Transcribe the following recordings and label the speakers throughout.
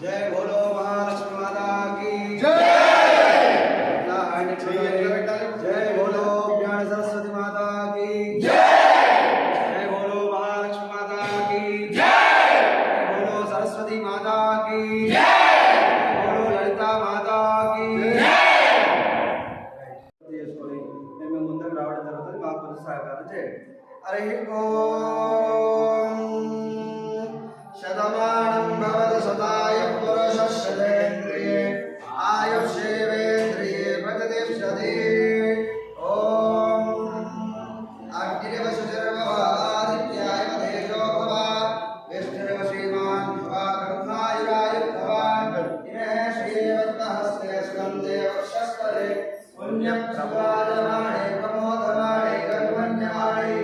Speaker 1: जय बोलो महालक्ष्मी माता की
Speaker 2: जय।
Speaker 1: जय बोलो ज्ञान सरस्वती माता की
Speaker 2: जय।
Speaker 1: जय बोलो महालक्ष्मी माता की
Speaker 2: जय।
Speaker 1: जय बोलो सरस्वती माता की
Speaker 2: जय।
Speaker 1: बोलो ललिता माता की మేము ముందుకు రావడం జరుగుతుంది మాకు కొంచెం సహకారం చేయండి హరి ఓం శతమానం భవతి శతాయ పురుషశ్రేంద్రియే ఆయుష్యేవేంద్రియే ప్రతిష్టతి ఓం అగ్నివశర్వవాదిత్యాయ తేజో భవ విష్ణుర్వ శ్రీమాన్ భవ బ్రహ్మాయురాయ భవ ఇమే శ్రీవత్తహస్తే స్కందే వక్షస్థలే पुण्यप्रपादमाणे प्रमोदमाणे कर्मण्यमाणे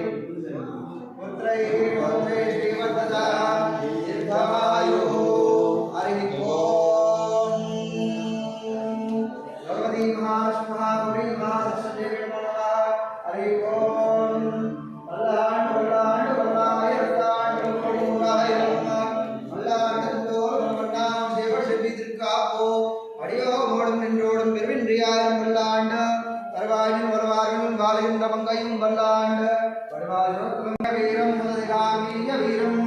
Speaker 1: पुत्रैः पौत्रैः श्रीमद्वदा दीर्घमायुः हरिः ओम् भगवती महागौरी महासरस्वती नमः हरिः ओम् मल्लाण्ड मल्लाण्ड मल्लाय रताण्ड कोडिमुराय नमः मल्लाण्ड तोरमण्णां शिवशिवि திருக்காப்போ அடியோமோடும் நின்றோடும் பெருவின்றியாரும் வல்லாண்ட பரவாயும் வருவாரும் வாழையும் தமங்கையும் வல்லாண்ட பரவாயும் வீரம் முதலிகாமீய வீரம்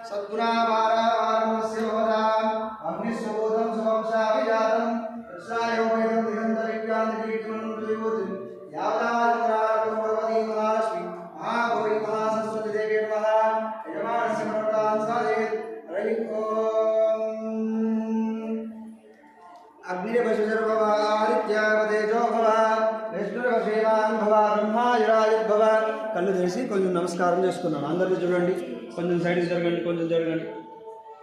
Speaker 1: சத்குணாபாராவாரமஸ்ய பவதா அக்னிஸ்வபூதம் சுவம்சாவிஜாதம் கிருஷ்ணாயோகம் திகந்தரிக்காந்திகீர்த்தனம் பிரயோஜனம் யாவதாதிராகம் பகவதி மகாலட்சுமி மகாகௌரி மகாசரஸ்வதி தேவி நமः யஜமானஸ்ய மனோரథాన్ సాధయేత్ హరి ఓం అగ్నిర్వశర్వవాదిత్యావతేజో భవ విష్ణుర్వశ్రీమాన్ భవ బ్రహ్మాయురాయుర్భవ కళ్ళు తెరిచి కొంచెం నమస్కారం చేసుకున్నాను అందరూ చూడండి కొంచెం సైడ్కి జరగండి కొంచెం జరగండి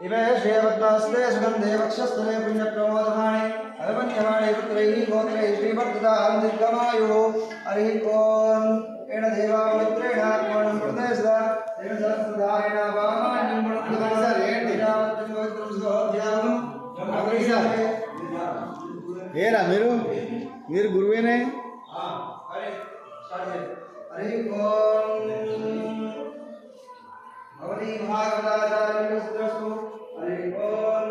Speaker 1: ఇవే శ్రీవత్నాస్తే సుగంధే వక్షస్థలే పుణ్యప్రమోదమాణే అభిమన్యమాణే పుత్రైః గోత్రైః శ్రీవర్ధతాం దీర్ఘమాయుః హరి ఓం ఏణ దేవామిత్రేణ కోణం ప్రదేశద దేవసరస్వదాయేణ వామాన్యం గుణప్రదాస ఏంటి పవిత్రం స్వధ్యానం
Speaker 2: ఏరా మీరు గురువేనే
Speaker 1: हरि ओम भगवती महागदाचार्यस्तु हरि ओम